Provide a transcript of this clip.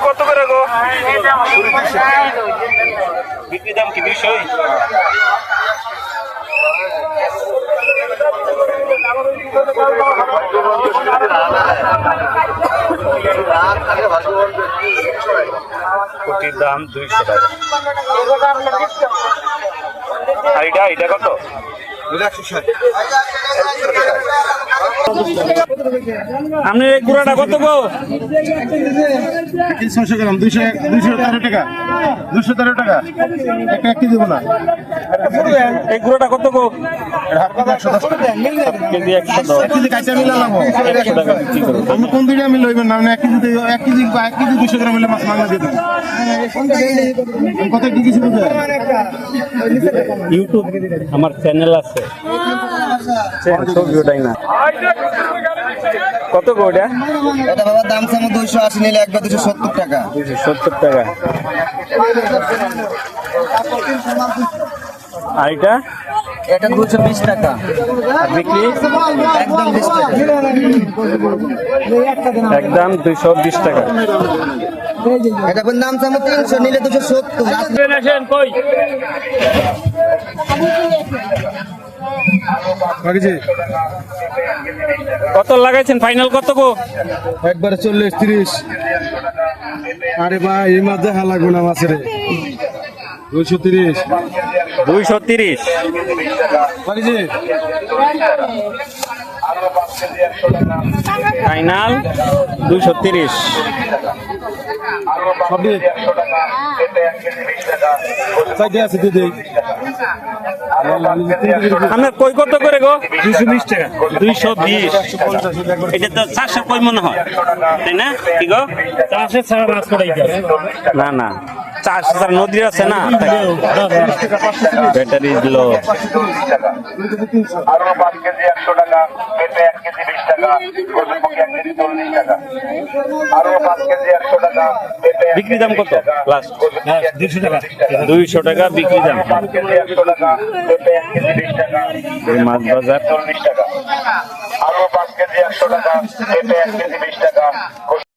কত করে গো? বিক্রি দাম কি 200? কোটির দাম 200 টাকা। আর এটা কত? আপনি এই গুড়াটা কত গো? 600 গ্রাম 213 টাকা 213 টাকা একটা কেজি দেবো না। এই গুড়াটা কত গো? কেজি 110 কেজি কাঁচা মিলালাম 100 টাকা বিক্রি করো। আমি কোন দিনে আমি লইবেন না 1 কেজি 200 গ্রাম হলে মাছ মাংস দিয়ে দেবো। কত কি কিছু বুঝে ইউটিউব আমার চ্যানেল আছে, ছবিটাই না। কত গো এটা? এটা বাবা দাম সামু 280 নিলে একবার 270 টাকা। 270 টাকা। আর এটা 220 টাকা। বিক্রি একদম 20 টাকা। একদম 220 টাকা। এটা দাম সামু 300 নিলে 270। আসেন কই? কত লাগাইছেন? ফাইনাল কত গো? একবারে 40 30। আরে ভাই এই মাছ দেখা লাগবে না মাছের 230 230 ফাইনাল 230। আছে দিদি আপনার কই কত করে গো? 220 টাকা। 220। এটা তো 400 কই মনে হয়, তাই না? কি গো? 400 ছাড়া মাছ পড়াই যায় না না। 400 নদী আছে না, ব্যাটারি লো। আরো 5 কেজি 100 টাকা, পেঁপে 1 কেজি 20 টাকা, কচুরমুখী 1 কেজি 40 টাকা। আরো 5 কেজি 100 টাকা, পেঁপে বিক্রি দাম কত? লাস্ট 200 টাকা। 200 টাকা বিক্রি দাম। 5 কেজি 100 টাকা, পেঁপে 1 কেজি 20 টাকা, মাছ বাজার 40 টাকা। আরো 5 কেজি 100 টাকা, পেঁপে 1 কেজি 20 টাকা।